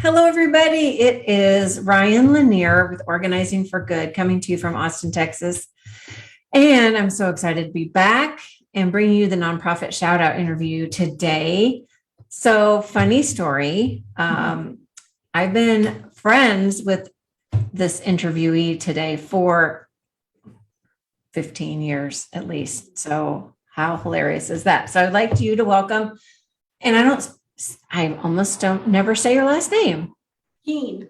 Hello, everybody. It is Ryan Lanier with Organizing for Good coming to you from Austin, Texas. And I'm so excited to be back and bringing you the nonprofit Shoutout interview today. So, funny story. I've been friends with this interviewee today for 15 years at least. So, how hilarious is that? So, I'd like you to welcome, and I almost don't never say your last name. Keen,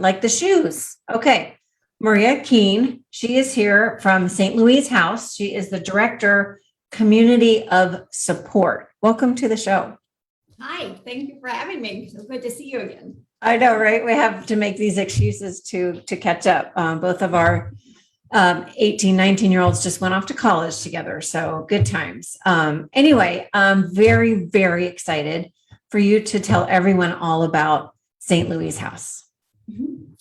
like the shoes. Okay. Maria Keen. She is here from St. Louise House. She is the Director, Community of Support. Welcome to the show. Hi, thank you for having me. So good to see you again. I know, right? We have to make these excuses to catch up. Both of our 18, 19-year-olds just went off to college together. So good times. Anyway, I'm very, very excited for you to tell everyone all about St. Louise House.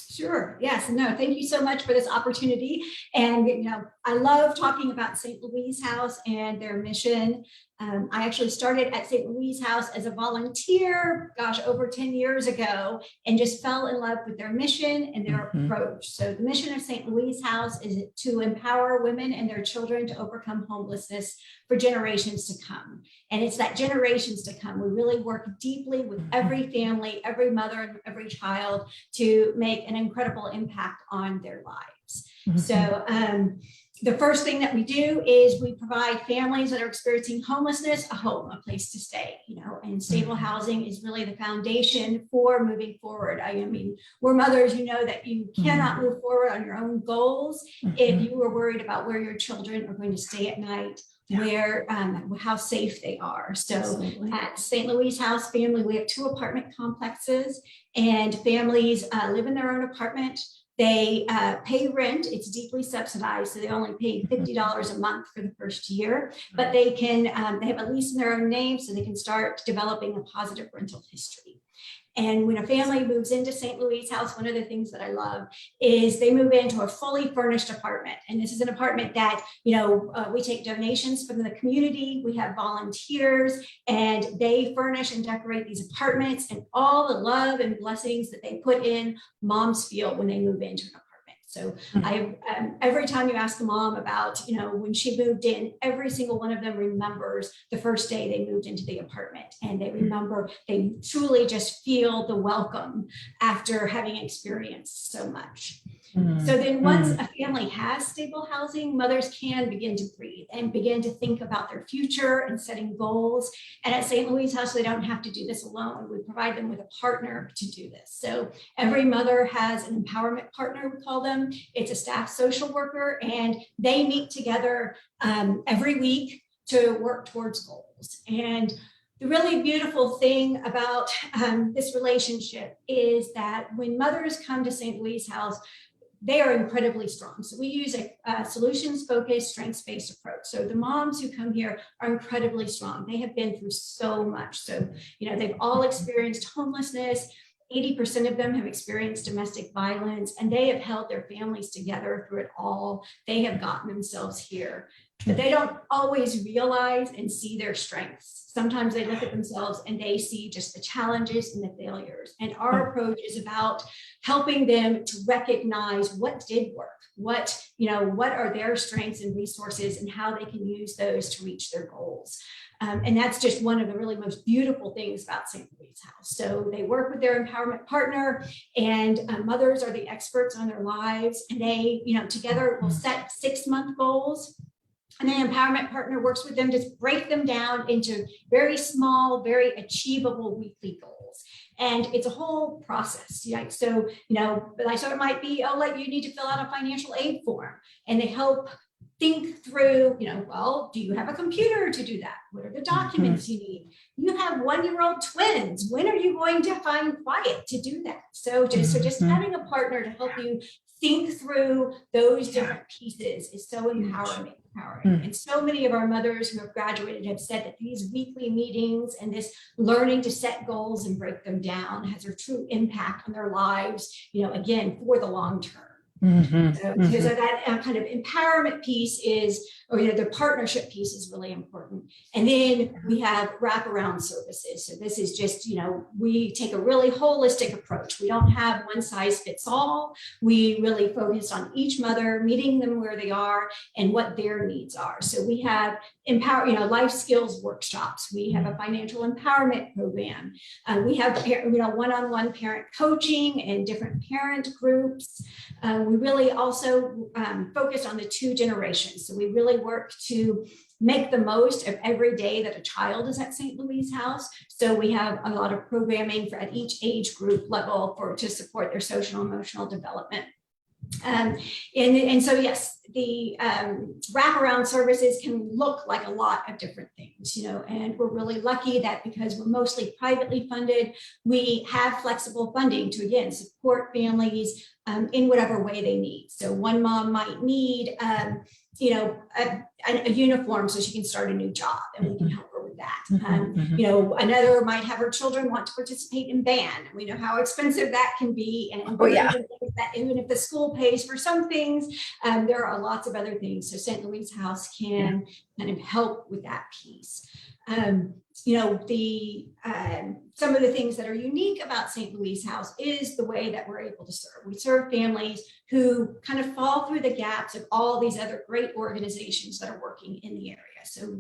Sure. Yes. No, thank you so much for this opportunity. And, I love talking about St. Louise House and their mission. I actually started at St. Louise House as a volunteer, over 10 years ago, and just fell in love with their mission and their approach. So the mission of St. Louise House is to empower women and their children to overcome homelessness for generations to come. And it's that generations to come. We really work deeply with every family, every mother, and every child to make an incredible impact on their lives. So the first thing that we do is we provide families that are experiencing homelessness a home, a place to stay, and stable housing is really the foundation for moving forward. I mean, we're mothers, that you cannot move forward on your own goals if you are worried about where your children are going to stay at night, where how safe they are. So absolutely. At St. Louise House Family, we have 2 apartment complexes, and families live in their own apartment. They pay rent. It's deeply subsidized, so they only pay $50 a month for the first year, but they can they have a lease in their own name, so they can start developing a positive rental history. And when a family moves into St. Louise House, one of the things that I love is they move into a fully furnished apartment. And this is an apartment that, we take donations from the community. We have volunteers, and they furnish and decorate these apartments, and all the love and blessings that they put in, moms feel when they move into an apartment. So every time you ask a mom about, when she moved in, every single one of them remembers the first day they moved into the apartment, and they truly just feel the welcome after having experienced so much. So then once a family has stable housing, mothers can begin to breathe and begin to think about their future and setting goals. And at St. Louise House, they don't have to do this alone. We provide them with a partner to do this. So every mother has an empowerment partner, we call them. It's a staff social worker, and they meet together every week to work towards goals. And the really beautiful thing about this relationship is that when mothers come to St. Louise House, they are incredibly strong. So we use a solutions-focused, strengths-based approach. So the moms who come here are incredibly strong. They have been through so much. So, they've all experienced homelessness. 80% of them have experienced domestic violence, and they have held their families together through it all. They have gotten themselves here, but they don't always realize and see their strengths. Sometimes they look at themselves and they see just the challenges and the failures. And our approach is about helping them to recognize what did work, what are their strengths and resources, and how they can use those to reach their goals. And that's just one of the really most beautiful things about St. Louise House. So they work with their empowerment partner, and mothers are the experts on their lives. And they, together will set 6-month goals. And the empowerment partner works with them to break them down into very small, very achievable weekly goals. And it's a whole process. So it might be, you need to fill out a financial aid form. And they help think through, do you have a computer to do that? What are the documents you need? You have 1-year-old twins. When are you going to find quiet to do that? So just having a partner to help you think through those different pieces is so empowering. And so many of our mothers who have graduated have said that these weekly meetings and this learning to set goals and break them down has a true impact on their lives, again, for the long term. So that kind of empowerment piece is, or the partnership piece is really important. And then we have wraparound services. So this is just, we take a really holistic approach. We don't have one size fits all. We really focus on each mother, meeting them where they are and what their needs are. So we have life skills workshops. We have a financial empowerment program. We have, one-on-one parent coaching and different parent groups. We really also focus on the two generations. So we really work to make the most of every day that a child is at St. Louise House. So we have a lot of programming at each age group level to support their social and emotional development. And so, yes, the wraparound services can look like a lot of different things, and we're really lucky that because we're mostly privately funded, we have flexible funding to, again, support families in whatever way they need. So one mom might need, a uniform so she can start a new job, and we can help her with that. Another might have her children want to participate in band. We know how expensive that can be, and even if the school pays for some things, there are lots of other things. So St. Louise House can kind of help with that piece. Some of the things that are unique about St. Louise House is the way that we're able to serve. We serve families who kind of fall through the gaps of all these other great organizations that are working in the area. So,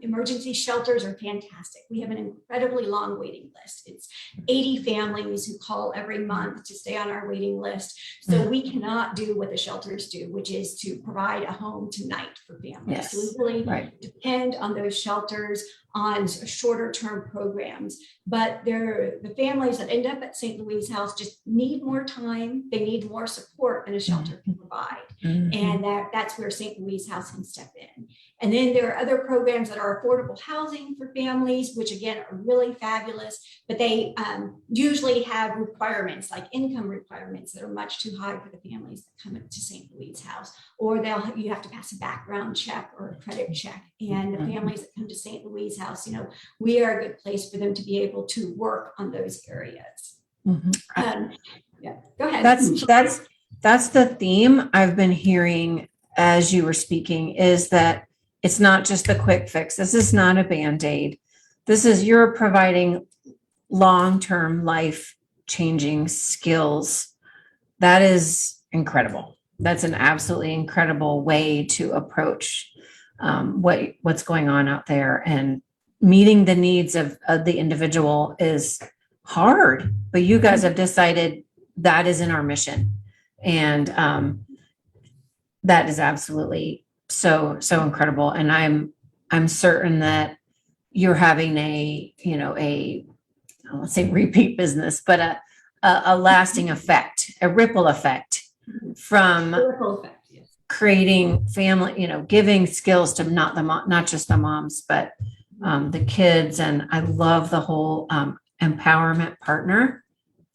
emergency shelters are fantastic. We have an incredibly long waiting list. It's 80 families who call every month to stay on our waiting list. So we cannot do what the shelters do, which is to provide a home tonight for families. Yes. So we really depend on those shelters on shorter term programs, but the families that end up at St. Louise House just need more time. They need more support than a shelter can provide. And that's where St. Louise House can step in. And then there are other programs that are affordable housing for families, which again are really fabulous, but they usually have requirements like income requirements that are much too high for the families that come to St. Louise House, or you have to pass a background check or a credit check. And the families that come to St. Louise House, we are a good place for them to be able to work on those areas. Go ahead. That's the theme I've been hearing as you were speaking, is that it's not just the quick fix. This is not a Band-Aid. You're providing long-term life-changing skills. That is incredible. That's an absolutely incredible way to approach what's going on out there, and meeting the needs of the individual is hard, but you guys have decided that is in our mission. And that is absolutely so incredible. And I'm certain that you're having a I won't say repeat business, but a lasting effect, a ripple effect from creating family, giving skills to not just the moms, but the kids. And I love the whole empowerment partner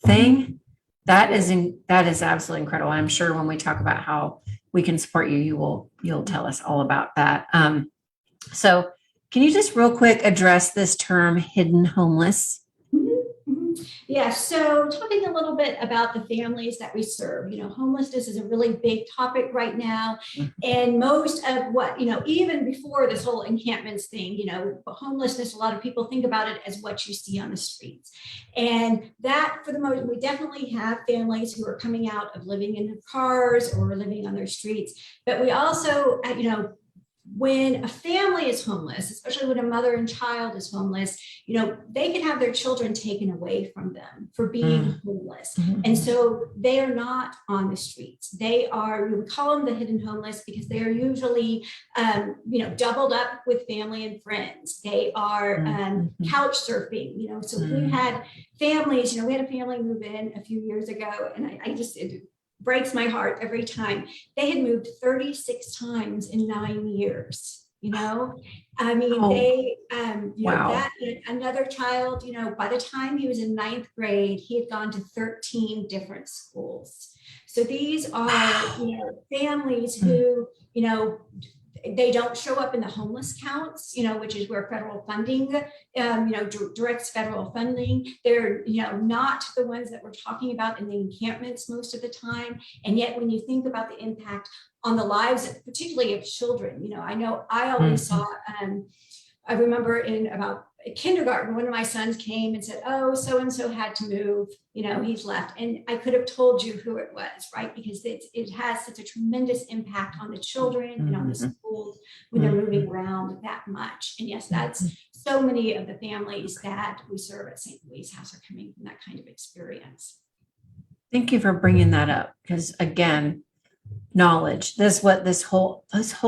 thing. That is absolutely incredible. I'm sure when we talk about how we can support you, you'll tell us all about that. So can you just real quick address this term hidden homeless? Yeah, so talking a little bit about the families that we serve, homelessness is a really big topic right now. And most of what, even before this whole encampments thing, homelessness, a lot of people think about it as what you see on the streets. And that, for the most, we definitely have families who are coming out of living in their cars or living on their streets. But we also, when a family is homeless, especially when a mother and child is homeless, they can have their children taken away from them for being homeless. And so they are not on the streets. They are, we call them the hidden homeless because they are usually, doubled up with family and friends. They are couch surfing, so we had families, we had a family move in a few years ago, and it breaks my heart every time. They had moved 36 times in 9 years. Wow. Another child, by the time he was in 9th grade, he had gone to 13 different schools. So these are, families who, they don't show up in the homeless counts, which is where federal funding, directs federal funding. They're, not the ones that we're talking about in the encampments most of the time. And yet when you think about the impact on the lives, particularly of children, I know I always saw, I remember in about kindergarten, one of my sons came and said, oh, so-and-so had to move, he's left. And I could have told you who it was, right? Because it has such a tremendous impact on the children and on the schools when they're moving around that much. And yes, that's so many of the families that we serve at St. Louise House are coming from that kind of experience. Thank you for bringing that up, because again, knowledge, this what this whole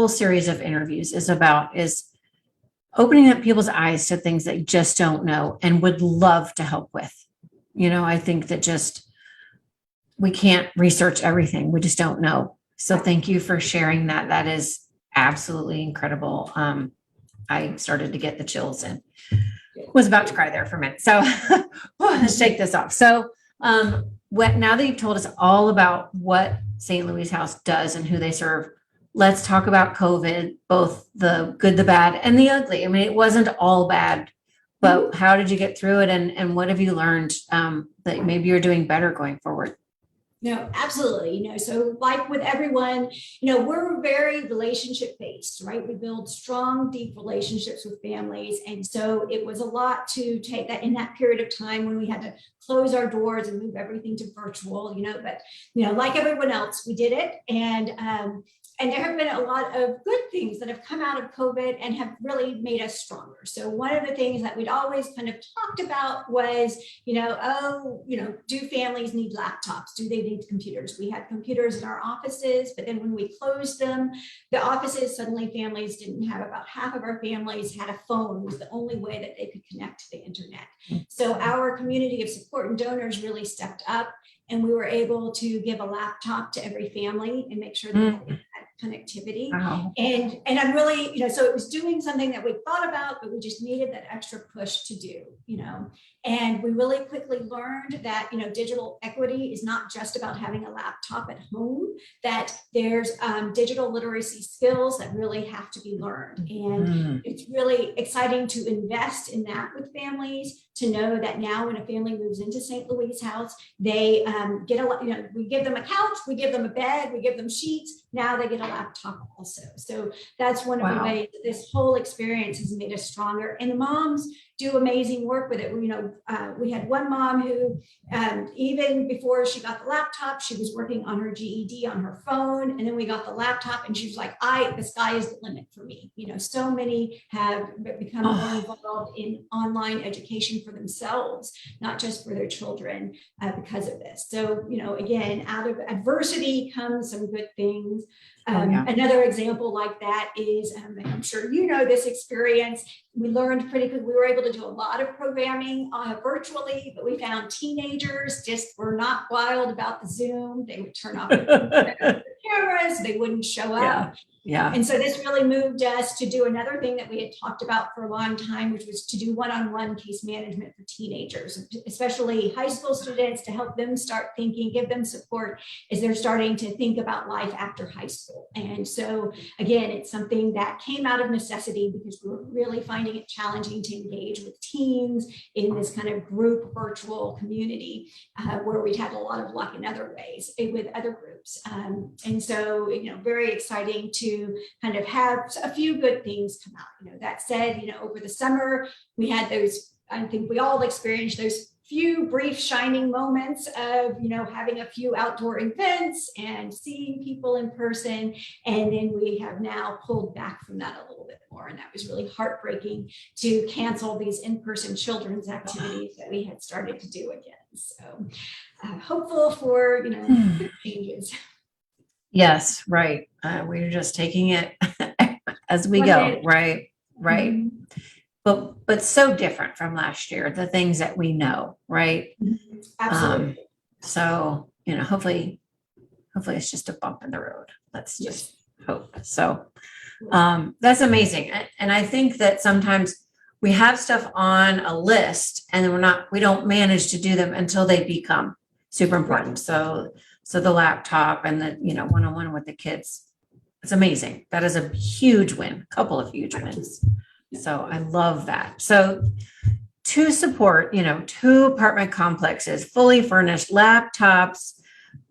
series of interviews is about, is opening up people's eyes to things they just don't know and would love to help with. I think that just, we can't research everything. We just don't know. So thank you for sharing that. That is absolutely incredible. I started to get the chills and was about to cry there for a minute. So let's shake this off. So now that you've told us all about what St. Louise House does and who they serve, let's talk about COVID, both the good, the bad, and the ugly. I mean, it wasn't all bad, but how did you get through it? And what have you learned that maybe you're doing better going forward? No, absolutely. So like with everyone, we're very relationship based, right? We build strong, deep relationships with families. And so it was a lot to take that in that period of time when we had to close our doors and move everything to virtual, but, like everyone else, we did it. And there have been a lot of good things that have come out of COVID and have really made us stronger. So one of the things that we'd always kind of talked about was, do families need laptops? Do they need computers? We had computers in our offices, but then when we closed them, the offices, suddenly families didn't have, about half of our families had a phone, was the only way that they could connect to the internet. So our community of support and donors really stepped up, and we were able to give a laptop to every family and make sure that they had connectivity. Wow. And I'm really, so it was doing something that we thought about, but we just needed that extra push to do, and we really quickly learned that, digital equity is not just about having a laptop at home, that there's digital literacy skills that really have to be learned. And it's really exciting to invest in that with families, to know that now when a family moves into St. Louise House, they get we give them a couch, we give them a bed, we give them sheets. Now they get a laptop also. So that's one of the ways that this whole experience has made us stronger. And the moms do amazing work with it. We had one mom who, even before she got the laptop, she was working on her GED on her phone. And then we got the laptop and she was like, the sky is the limit for me. So many have become more involved in online education for themselves, not just for their children, because of this. So, again, out of adversity comes some good things. Another example like that is, and I'm sure this experience, we learned pretty good. We were able to do a lot of programming virtually, but we found teenagers just were not wild about the Zoom. They would turn off the cameras, they wouldn't show up. Yeah. And so this really moved us to do another thing that we had talked about for a long time, which was to do one-on-one case management for teenagers, especially high school students, to help them start thinking, give them support as they're starting to think about life after high school. And so, again, it's something that came out of necessity because we were really finding it challenging to engage with teens in this kind of group virtual community, where we'd had a lot of luck in other ways with other groups. And so, very exciting to kind of have a few good things come out. That said, over the summer, we had those, I think we all experienced those few brief shining moments of, having a few outdoor events and seeing people in person. And then we have now pulled back from that a little bit more. And that was really heartbreaking to cancel these in-person children's activities that we had started to do again. So hopeful for, good changes. Yes, right. We're just taking it as we go, right? Mm-hmm. But so different from last year, the things that we know, right? Absolutely. So, hopefully it's just a bump in the road. Let's just hope. So that's amazing. And I think that sometimes we have stuff on a list and then we don't manage to do them until they become super important. So the laptop and the, one-on-one with the kids It's amazing. That is a huge win, a couple of huge wins. So I love that. So to support, two apartment complexes, fully furnished, laptops,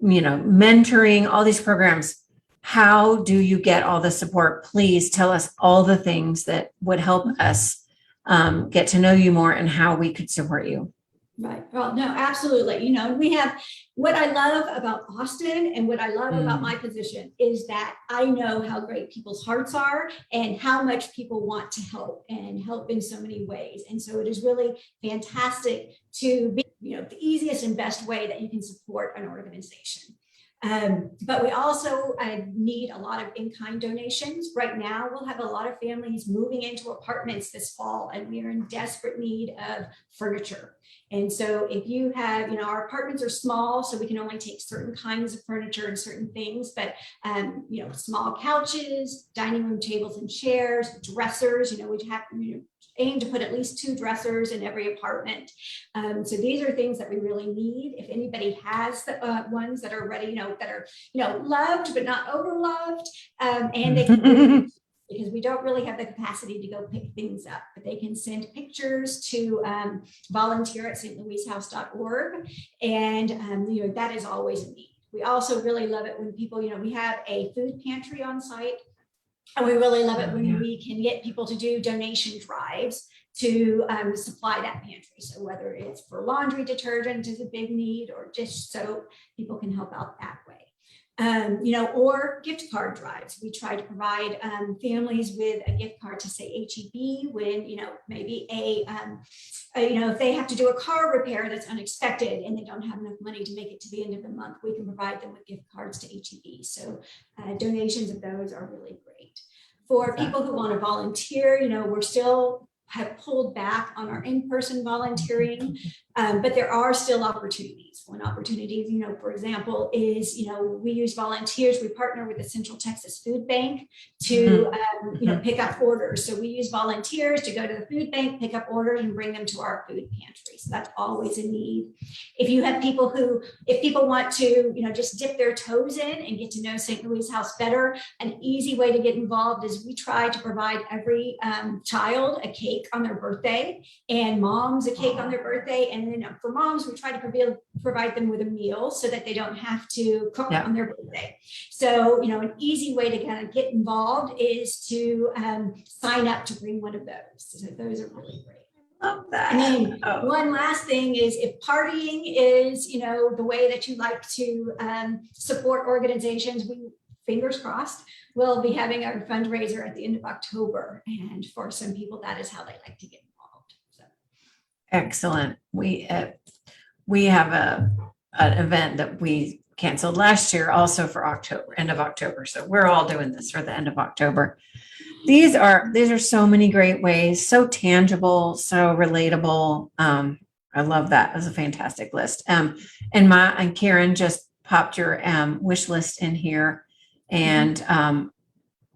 mentoring, all these programs, how do you get all the support? Please tell us all the things that would help us get to know you more and how we could support you. Right. Well, no, absolutely. We have what I love about Austin and what I love about my position is that I know how great people's hearts are and how much people want to help and help in so many ways. And so it is really fantastic to be, the easiest and best way that you can support an organization. But we also need a lot of in-kind donations. Right now, we'll have a lot of families moving into apartments this fall, and we are in desperate need of furniture. And so if you have, our apartments are small, so we can only take certain kinds of furniture and certain things, but, small couches, dining room tables and chairs, dressers, we have, aim to put at least 2 dressers in every apartment. So these are things that we really need. If anybody has the ones that are ready, that are, loved, but not overloved, and they can because we don't really have the capacity to go pick things up, but they can send pictures to volunteer at stlouisehouse.org. And, that is always a need. We also really love it when people, we have a food pantry on site. And we really love it when we can get people to do donation drives to supply that pantry. So whether it's for laundry detergent is a big need or just soap, people can help out that way. Or gift card drives. We try to provide families with a gift card to say HEB when, maybe if they have to do a car repair that's unexpected and they don't have enough money to make it to the end of the month, we can provide them with gift cards to HEB. So donations of those are really great. For people who want to volunteer, we're still have pulled back on our in-person volunteering, but there are still opportunities. One opportunity, for example, is, we use volunteers. We partner with the Central Texas Food Bank to, pick up orders. So we use volunteers to go to the food bank, pick up orders and bring them to our food pantry. So that's always a need. If you have people if people want to, just dip their toes in and get to know St. Louise House better, an easy way to get involved is we try to provide every child a cake on their birthday and moms a cake on their birthday. And then for moms, we try to provide them with a meal so that they don't have to cook on their birthday. So, an easy way to kind of get involved is to sign up to bring one of those. So those are really great. Love that. And then one last thing is if partying is, the way that you like to support organizations, fingers crossed, we'll be having our fundraiser at the end of October. And for some people, that is how they like to get involved. So. Excellent. We have an event that we canceled last year also for October, end of October. So we're all doing this for the end of October. These are so many great ways, so tangible, so relatable. I love that. It was a fantastic list. And Karen just popped your wish list in here, and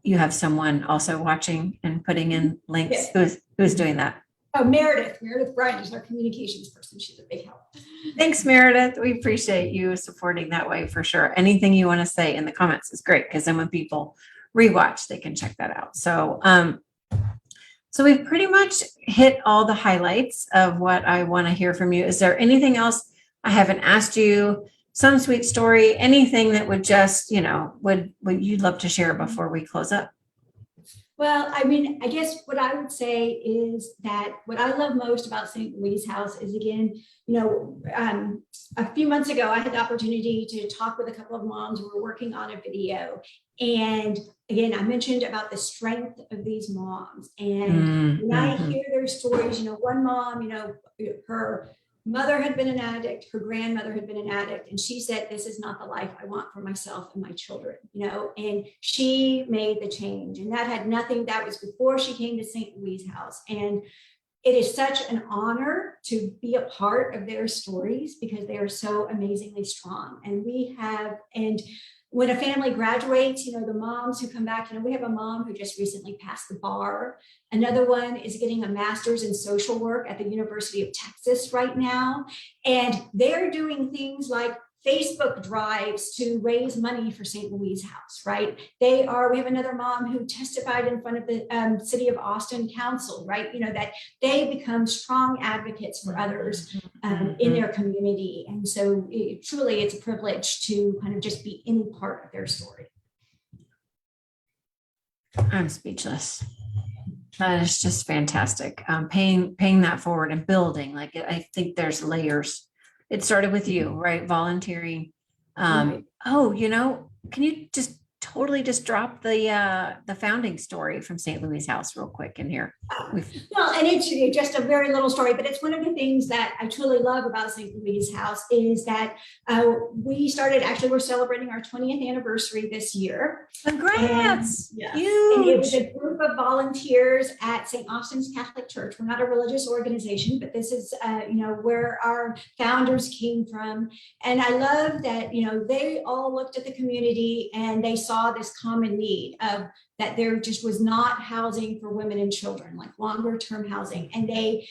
you have someone also watching and putting in links. Yes. Who's doing that? Oh, Meredith Bryant is our communications person. She's a big help. Thanks, Meredith. We appreciate you supporting that way for sure. Anything you want to say in the comments is great, because then when people rewatch, they can check that out. So, so we've pretty much hit all the highlights of what I want to hear from you. Is there anything else I haven't asked you? Some sweet story, anything that would just, would you'd love to share before we close up? Well, I guess what I would say is that what I love most about St. Louise House is, again, a few months ago, I had the opportunity to talk with a couple of moms who were working on a video. And again, I mentioned about the strength of these moms. And when I hear their stories, one mom, her mother had been an addict, her grandmother had been an addict, and she said, this is not the life I want for myself and my children, and she made the change. And that was before she came to St. Louise House. And it is such an honor to be a part of their stories because they are so amazingly strong. And when a family graduates, the moms who come back, we have a mom who just recently passed the bar. Another one is getting a master's in social work at the University of Texas right now. And they're doing things like Facebook drives to raise money for St. Louise House, right? We have another mom who testified in front of the City of Austin Council, right? That they become strong advocates for others in their community. And so truly it's a privilege to kind of just be any part of their story. I'm speechless. That is just fantastic. Paying that forward and building, like, I think there's layers. It started with you, right? Volunteering. Oh, can you just totally just drop the founding story from St. Louise House real quick in here? Well, and it's just a very little story, but it's one of the things that I truly love about St. Louise House is that we started, actually, we're celebrating our 20th anniversary this year. Congrats! And, Huge. And it was a group of volunteers at St. Austin's Catholic Church. We're not a religious organization, but this is, where our founders came from. And I love that, they all looked at the community and they saw this common need of that there just was not housing for women and children, like longer term housing. And they,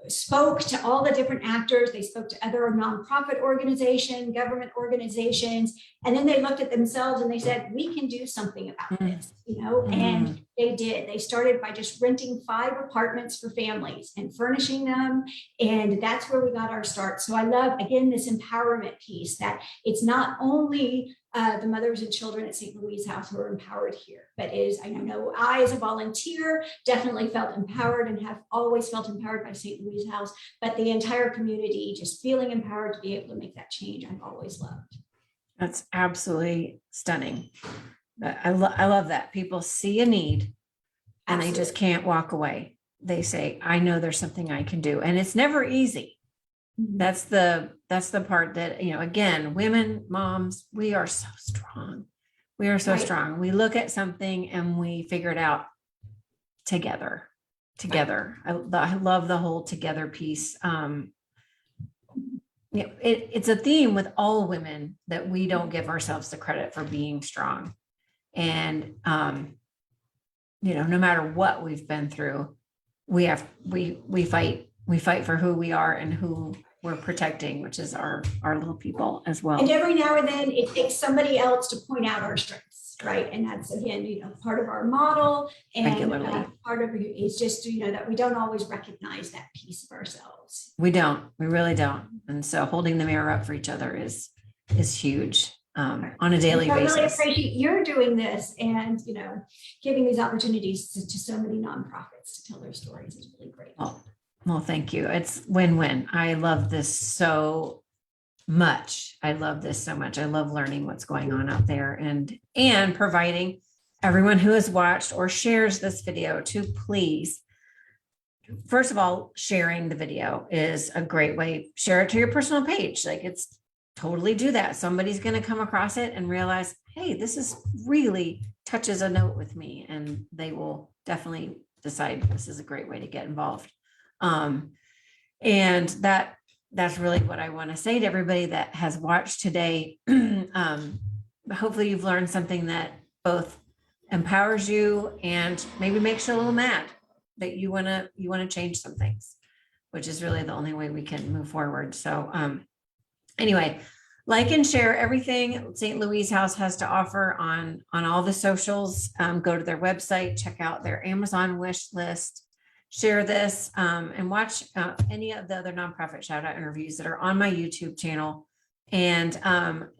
spoke to all the different actors. They spoke to other nonprofit organizations, government organizations, and then they looked at themselves and they said, we can do something about this, and they did. They started by just renting 5 apartments for families and furnishing them. And that's where we got our start. So I love, again, this empowerment piece, that it's not only the mothers and children at St. Louise House who are empowered here, but I know I, as a volunteer, definitely felt empowered and have always felt empowered by St. Louise House, but the entire community just feeling empowered to be able to make that change, I've always loved. That's absolutely stunning. I love that people see a need and they just can't walk away. They say, I know there's something I can do. And it's never easy. That's the part that, again, women, moms, we are so strong. We are so strong. We look at something and we figure it out together. I love the whole together piece. It's a theme with all women that we don't give ourselves the credit for being strong. And, no matter what we've been through, we fight for who we are and who we're protecting, which is our little people as well. And every now and then it takes somebody else to point out our strengths, right? And that's, again, part of our model, and part of it is just, that we don't always recognize that piece of ourselves. We really don't. And so holding the mirror up for each other is huge on a daily basis. I really appreciate you're doing this and, giving these opportunities to so many nonprofits to tell their stories is really great. Well, thank you. It's win-win. I love this so much. I love learning what's going on out there and providing everyone who has watched or shares this video to please, first of all, sharing the video is a great way. Share it to your personal page. It's totally do that. Somebody's going to come across it and realize, hey, this is really touches a note with me, and they will definitely decide this is a great way to get involved. And that's really what I want to say to everybody that has watched today. Hopefully you've learned something that both empowers you and maybe makes you a little mad that you want to change some things, which is really the only way we can move forward. So, anyway, like and share everything St. Louise House has to offer on all the socials. Go to their website, check out their Amazon wish list. Share this and watch any of the other nonprofit shout out interviews that are on my YouTube channel. And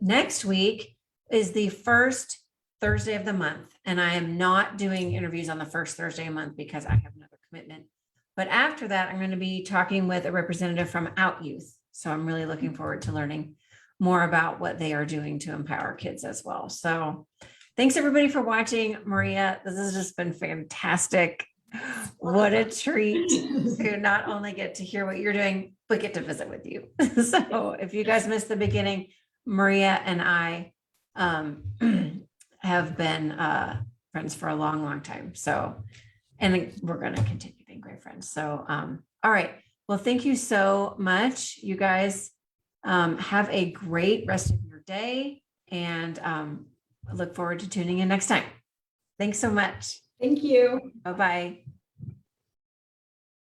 next week is the first Thursday of the month. And I am not doing interviews on the first Thursday of the month because I have another commitment. But after that, I'm going to be talking with a representative from Out Youth. So I'm really looking forward to learning more about what they are doing to empower kids as well. So thanks everybody for watching. Maria, this has just been fantastic. What a treat to not only get to hear what you're doing, but get to visit with you. So if you guys missed the beginning, Maria and I have been friends for a long, long time. So, and we're going to continue being great friends. So, all right. Well, thank you so much. You guys have a great rest of your day, and I look forward to tuning in next time. Thanks so much. Thank you. Bye-bye.